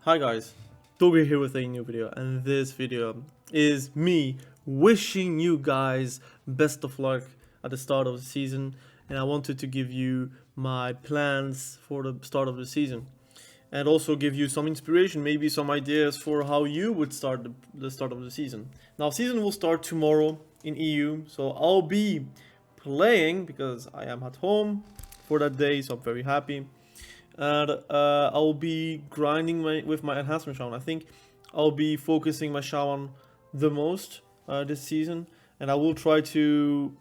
Hi guys, Toby here with a new video, and this video is me wishing you guys best of luck at the start of the season, and I wanted to give you my plans for the start of the season and also give you some inspiration, maybe some ideas for how you would start the start of the season. Now, season will start tomorrow in EU, so I'll be playing because I am at home for that day, so I'm very happy. And I'll be grinding with my enhancement shaman. I think I'll be focusing my shaman the most this season, and I will try to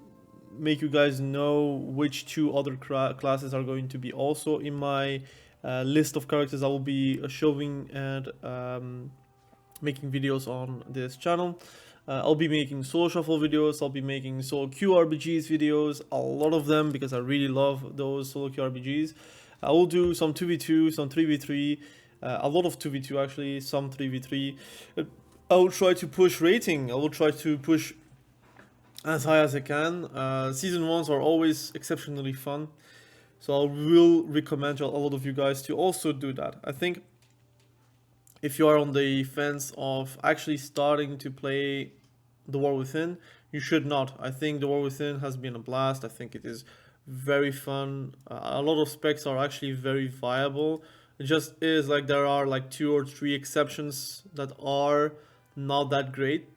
make you guys know which two other classes are going to be also in my list of characters I will be showing and making videos on this channel. I'll be making solo shuffle videos, I'll be making solo QRPGs videos, a lot of them because I really love those solo QRPGs. I will do some 2v2, some 3v3, a lot of 2v2 actually, some 3v3. I will try to push rating, I will try to push as high as I can. Season 1s are always exceptionally fun, so I will recommend a lot of you guys to also do that. I think if you are on the fence of actually starting to play The War Within, you should not. I think The War Within has been a blast. I think it is very fun. A lot of specs are actually very viable. It just is like there are like 2 or 3 exceptions that are not that great,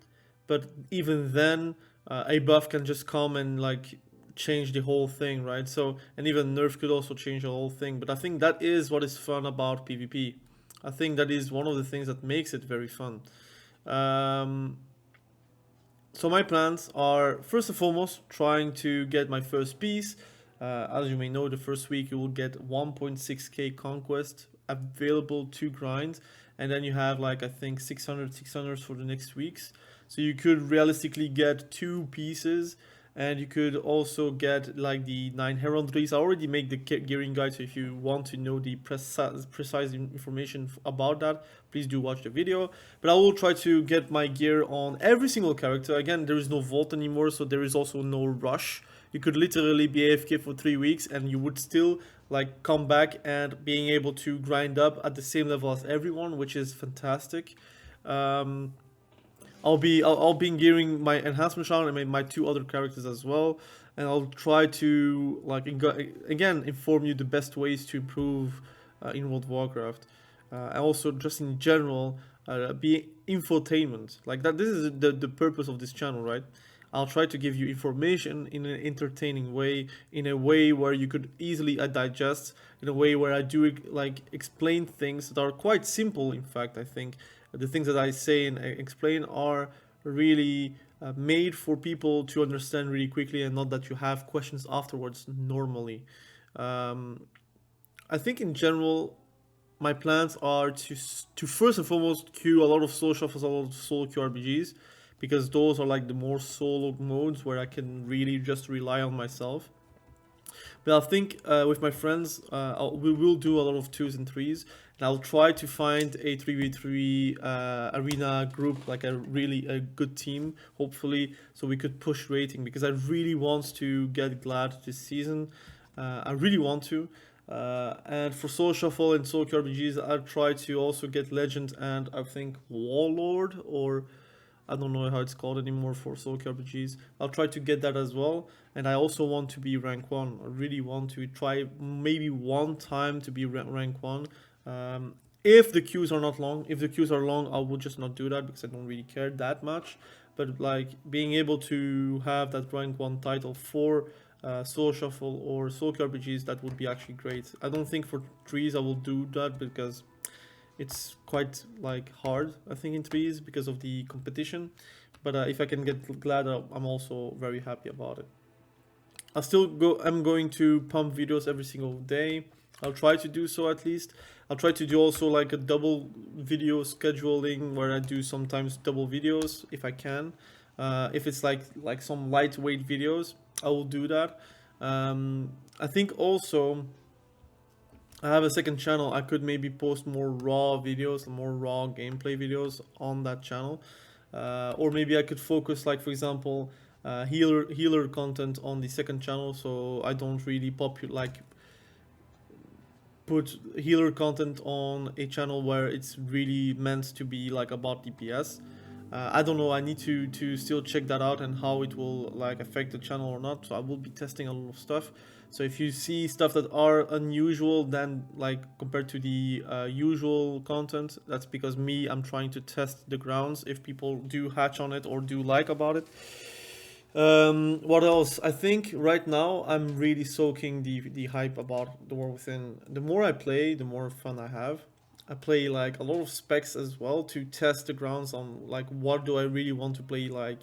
but even then a buff can just come and like change the whole thing, right? So, and even nerf could also change the whole thing, but I think that is what is fun about PvP. I think that is one of the things that makes it very fun. So my plans are, first and foremost, trying to get my first piece. As you may know, the first week you will get 1.6k conquest available to grind, and then you have like I think 600 for the next weeks. So you could realistically get 2 pieces, and you could also get like the 9 heraldries. I already make the gearing guide, so if you want to know the precise information about that, please do watch the video. But I will try to get my gear on every single character. Again, there is no vault anymore, so there is also no rush. You could literally be AFK for 3 weeks and you would still like come back and being able to grind up at the same level as everyone, which is fantastic. I'll be gearing my enhancement shaman and my 2 other characters as well, and I'll try to like again inform you the best ways to improve in World of Warcraft, and also just in general be infotainment like that. This is the purpose of this channel, right? I'll try to give you information in an entertaining way, in a way where you could easily digest, in a way where I do like explain things that are quite simple. In fact, I think the things that I say and explain are really made for people to understand really quickly, and not that you have questions afterwards normally. I think in general, my plans are to first and foremost queue a lot of solo shuffles, a lot of solo QRPGs, because those are like the more solo modes where I can really just rely on myself. But I think with my friends, we will do a lot of 2s and 3s, and I'll try to find a 3v3 arena group, like a good team, hopefully, so we could push rating, because I really want to get glad this season. I really want to. And for solo shuffle and solo RPGs, I'll try to also get legend and I think warlord, or I don't know how it's called anymore for solo RPGs. I'll try to get that as well, and I also want to be rank 1. I really want to try maybe one time to be rank 1. If the queues are not long. If the queues are long, I will just not do that because I don't really care that much. But like being able to have that rank 1 title for solo shuffle or solo RPGs, that would be actually great. I don't think for 3s I will do that because it's quite like hard, I think, in 3s because of the competition. But if I can get glad, I'm also very happy about it. I'm going to pump videos every single day. I'll try to do so at least. I'll try to do also like a double video scheduling where I do sometimes double videos if I can. If it's like some lightweight videos, I will do that. I think also I have a second channel. I could maybe post more raw videos, more raw gameplay videos on that channel, or maybe I could focus, like for example, healer content on the second channel, so I don't really put healer content on a channel where it's really meant to be like about DPS. I don't know, I need to still check that out and how it will like affect the channel or not, so I will be testing a lot of stuff. So if you see stuff that are unusual than like compared to the usual content, that's because I'm trying to test the grounds if people do hatch on it or do like about it. What else? I think right now I'm really soaking the hype about the War Within. The more I play, the more fun I have. I play like a lot of specs as well to test the grounds on like what do I really want to play like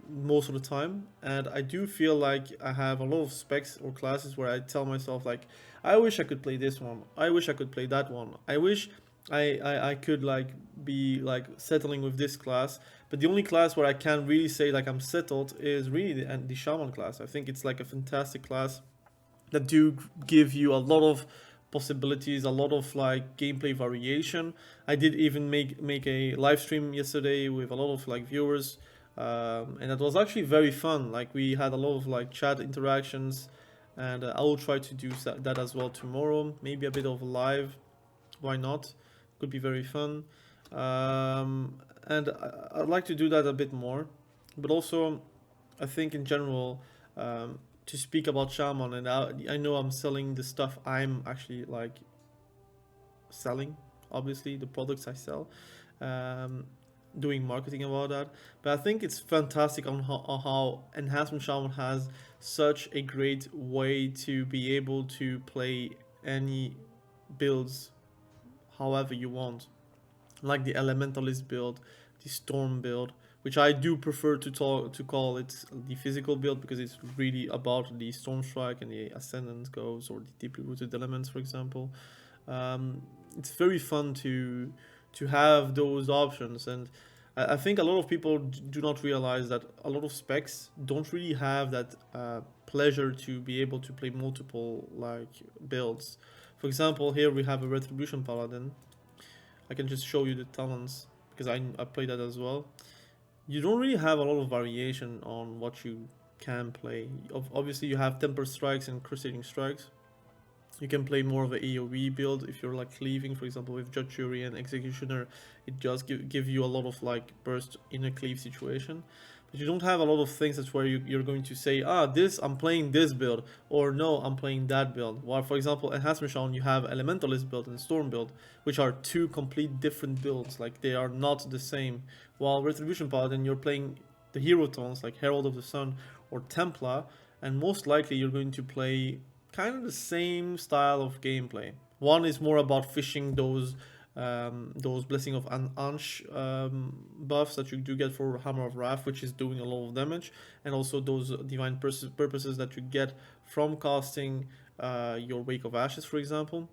most of the time. And I do feel like I have a lot of specs or classes where I tell myself like I wish I could play this one, I wish I could play that one, I wish I could like be like settling with this class. But the only class where I can really say like I'm settled is really the shaman class. I think it's like a fantastic class that do give you a lot of possibilities, a lot of like gameplay variation. I did even make a live stream yesterday with a lot of like viewers, and it was actually very fun. Like we had a lot of like chat interactions, and I will try to do that as well tomorrow. Maybe a bit of live, why not? Could be very fun. And I'd like to do that a bit more, but also I think in general, to speak about shaman, and I know I'm selling the stuff I'm actually like selling, obviously the products I sell, doing marketing about that. But I think it's fantastic on how enhancement shaman has such a great way to be able to play any builds however you want, like the elementalist build, the storm build, which I do prefer to call it the physical build, because it's really about the storm strike and the ascendant goes, or the deeply rooted elements, for example. It's very fun to have those options, and I think a lot of people do not realize that a lot of specs don't really have that pleasure to be able to play multiple like builds. For example, here we have a Retribution Paladin. I can just show you the talents because I play that as well. You don't really have a lot of variation on what you can play. Obviously, you have temper strikes and crusading strikes. You can play more of an AoE build if you're like cleaving, for example, with Judge, Jury, and Executioner. It does give you a lot of like burst in a cleave situation. But you don't have a lot of things that's where you're going to say, this I'm playing this build, or no, I'm playing that build. While for example, Enhancement Shaman, you have Elementalist build and Storm build, which are two complete different builds. Like they are not the same. While Retribution Paladin, you're playing the hero tones like Herald of the Sun or Templar, and most likely you're going to play kind of the same style of gameplay. One is more about fishing those Blessing of Ansh buffs that you do get for Hammer of Wrath, which is doing a lot of damage, and also those divine purposes that you get from casting your Wake of Ashes, for example.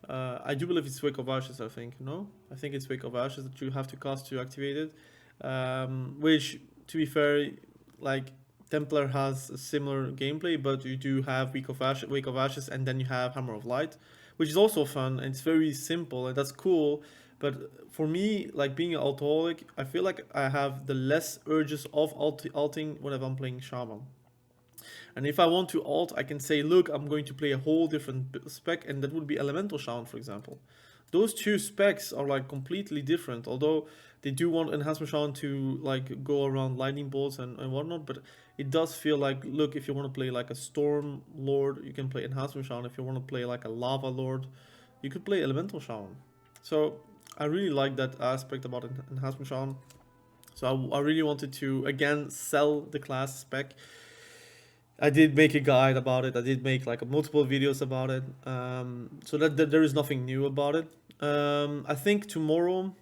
I do believe it's Wake of Ashes, I think. No? I think it's Wake of Ashes that you have to cast to activate it. Which, to be fair, like Templar has a similar gameplay, but you do have Wake of Ashes, and then you have Hammer of Light, which is also fun, and it's very simple, and that's cool. But for me, like being an alcoholic, I feel like I have the less urges of alting whenever I'm playing Shaman. And if I want to alt, I can say, look, I'm going to play a whole different spec, and that would be Elemental Shaman, for example. Those two specs are like completely different, although they do want Enhancement Shaman to like go around lightning bolts and whatnot, but it does feel like, look, if you want to play like a Storm Lord, you can play Enhancement Shaman. If you want to play like a Lava Lord, you could play Elemental Shaman. So I really like that aspect about Enhancement Shaman. So I really wanted to, again, sell the class spec. I did make a guide about it. I did make like multiple videos about it. So that there is nothing new about it. I think tomorrow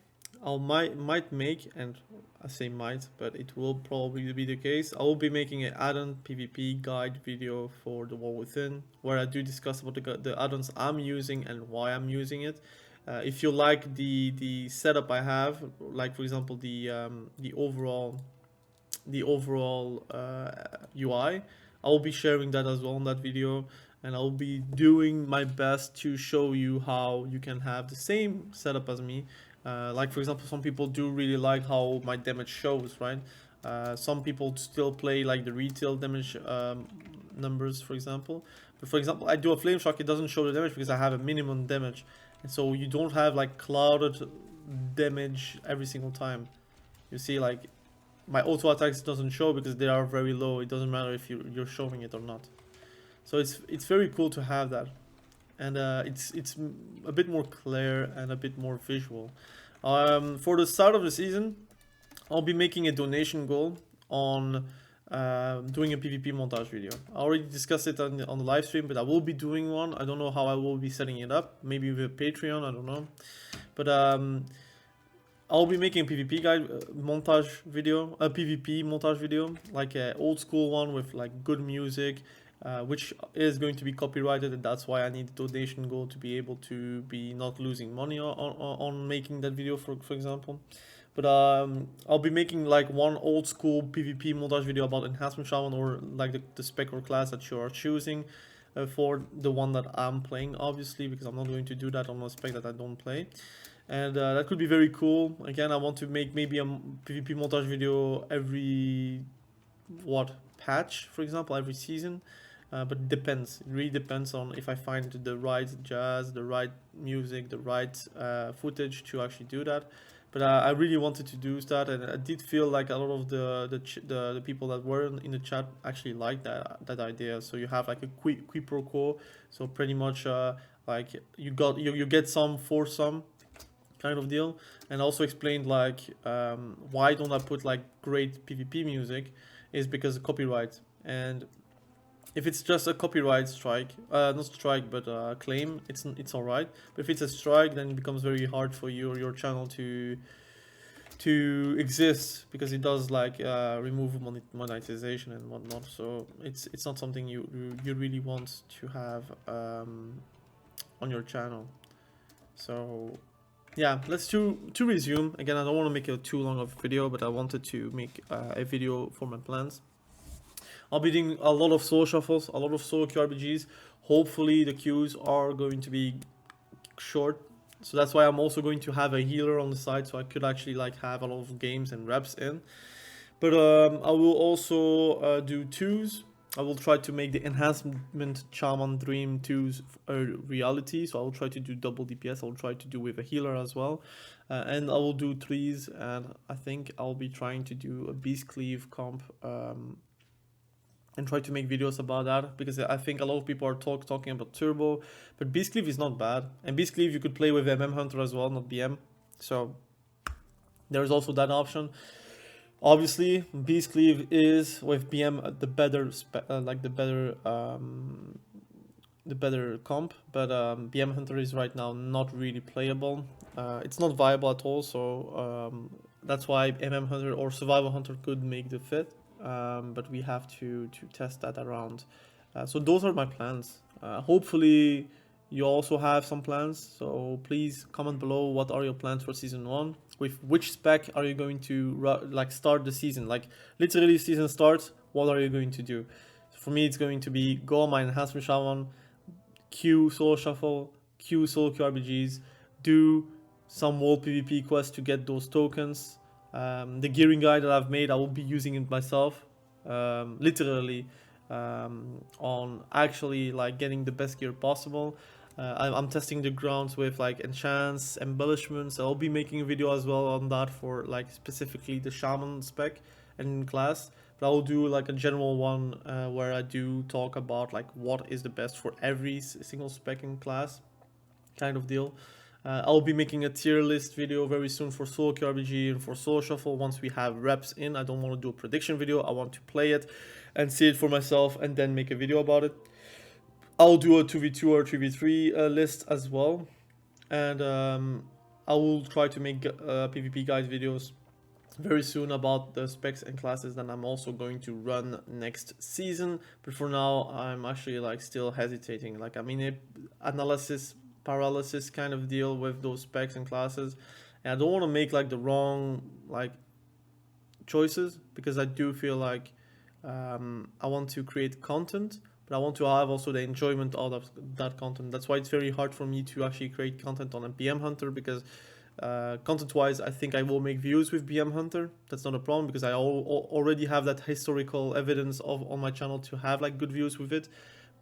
I might make, and I say might, but it will probably be the case, I will be making an add-on PvP guide video for the War Within, where I do discuss about the add-ons I'm using and why I'm using it. If you like the setup I have, like for example the overall UI, I will be sharing that as well in that video, and I'll be doing my best to show you how you can have the same setup as me. Like for example, some people do really like how my damage shows, right? Some people still play like the retail damage numbers, for example, But for example, I do a flame shock, it doesn't show the damage because I have a minimum damage, and so you don't have like clouded damage every single time. You see, like my auto attacks doesn't show because they are very low. It doesn't matter if you're showing it or not. So it's very cool to have that, and it's a bit more clear and a bit more visual. For the start of the season, I'll be making a donation goal on doing a PvP montage video. I already discussed it on the live stream, but I will be doing one. I don't know how I will be setting it up. Maybe with a Patreon, I don't know. But I'll be making a PvP guide montage video, a PvP montage video, like an old school one with like good music, which is going to be copyrighted, and that's why I need the donation goal to be able to be not losing money on making that video, for example. But I'll be making like one old school PvP montage video about enhancement shaman, or like the spec or class that you are choosing for the one that I'm playing, obviously, because I'm not going to do that on a spec that I don't play. And that could be very cool. Again, I want to make maybe a PvP montage video every patch, for example, every season. But it depends. It really depends on if I find the right jazz, the right music, the right footage to actually do that. But I really wanted to do that, and I did feel like a lot of the people that were in the chat actually liked that idea. So you have like a quid pro quo. So pretty much like you get some for some kind of deal, and also explained like why don't I put like great PvP music is because of copyright. And if it's just a copyright strike, not strike, but claim, it's alright. But if it's a strike, then it becomes very hard for you or your channel to exist, because it does like remove monetization and whatnot. So it's not something you really want to have on your channel. So yeah, let's to resume. Again, I don't want to make it too long of a video, but I wanted to make a video for my plans. I'll be doing a lot of solo shuffles, a lot of solo QRPGs. Hopefully the queues are going to be short. So that's why I'm also going to have a healer on the side, so I could actually like have a lot of games and reps in. But I will also do twos. I will try to make the enhancement shaman dream twos a reality. So I will try to do double DPS. I will try to do with a healer as well. And I will do threes, and I think I'll be trying to do a beast cleave comp. And try to make videos about that, because I think a lot of people are talking about turbo, but beast cleave is not bad, and beast cleave you could play with hunter as well, not BM. So there's also that option. Obviously, beast cleave is with BM the better the better comp, but BM hunter is right now not really playable. It's not viable at all. So that's why hunter or survival hunter could make the fit. But we have to test that around. So those are my plans. Hopefully you also have some plans, so please comment below what are your plans for season 1. With which spec are you going to like start the season? Like literally season starts, what are you going to do? So for me, it's going to be go on my enhancement shaman, queue solo shuffle, queue solo QRPGs, do some world PvP quests to get those tokens. The gearing guide that I've made, I will be using it myself, literally, on actually like getting the best gear possible. I'm testing the grounds with like enchants, embellishments. I'll be making a video as well on that for like specifically the shaman spec and class. But I will do like a general one where I do talk about like what is the best for every single spec and class kind of deal. I'll be making a tier list video very soon for solo QRPG and for solo shuffle once we have reps in. I don't want to do a prediction video. I want to play it and see it for myself and then make a video about it. I'll do a 2v2 or 3v3 list as well. And I will try to make PvP guide videos very soon about the specs and classes that I'm also going to run next season. But for now, I'm actually like still hesitating. Like I'm in a analysis paralysis kind of deal with those specs and classes, and I don't want to make like the wrong like choices, because I do feel like I want to create content, but I want to have also the enjoyment out of that content. That's why it's very hard for me to actually create content on a BM hunter, because content wise I think I will make views with BM hunter. That's not a problem, because I already have that historical evidence on my channel to have like good views with it.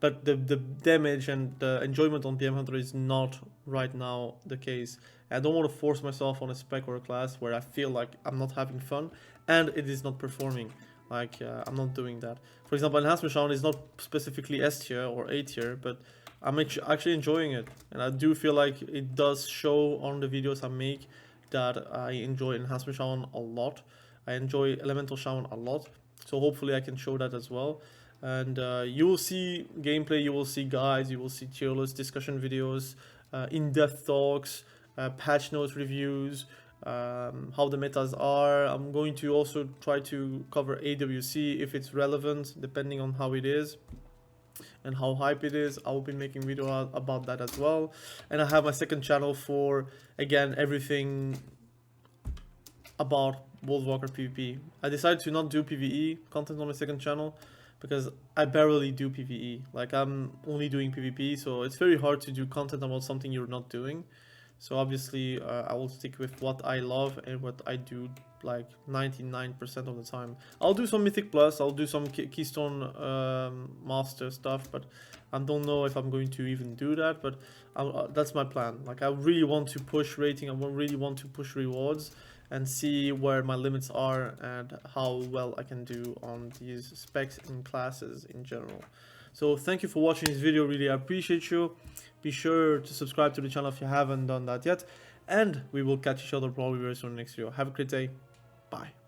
but the damage and the enjoyment on PM Hunter is not right now the case. I don't want to force myself on a spec or a class where I feel like I'm not having fun and it is not performing. Like, I'm not doing that. For example, Enhancement Shaman is not specifically S tier or A tier, but I'm actually enjoying it. And I do feel like it does show on the videos I make that I enjoy Enhancement Shaman a lot. I enjoy Elemental Shaman a lot. So hopefully I can show that as well. And you will see gameplay, you will see guides, you will see tier list discussion videos, in-depth talks, patch notes reviews, how the metas are. I'm going to also try to cover AWC if it's relevant, depending on how it is and how hype it is. I will be making video about that as well. And I have my second channel for, again, everything about Wotlk PvP. I decided to not do PvE content on my second channel because I barely do PvE. Like, I'm only doing PvP, so it's very hard to do content about something you're not doing. So obviously I will stick with what I love and what I do like 99% of the time. I'll do some Mythic Plus, I'll do some Keystone Master stuff, but I don't know if I'm going to even do that, but that's my plan. Like, I really want to push rating, I really want to push rewards and see where my limits are and how well I can do on these specs and classes in general. So thank you for watching this video, really I appreciate you. Be sure to subscribe to the channel if you haven't done that yet, and we will catch each other probably very soon in the next video. Have a great day, bye.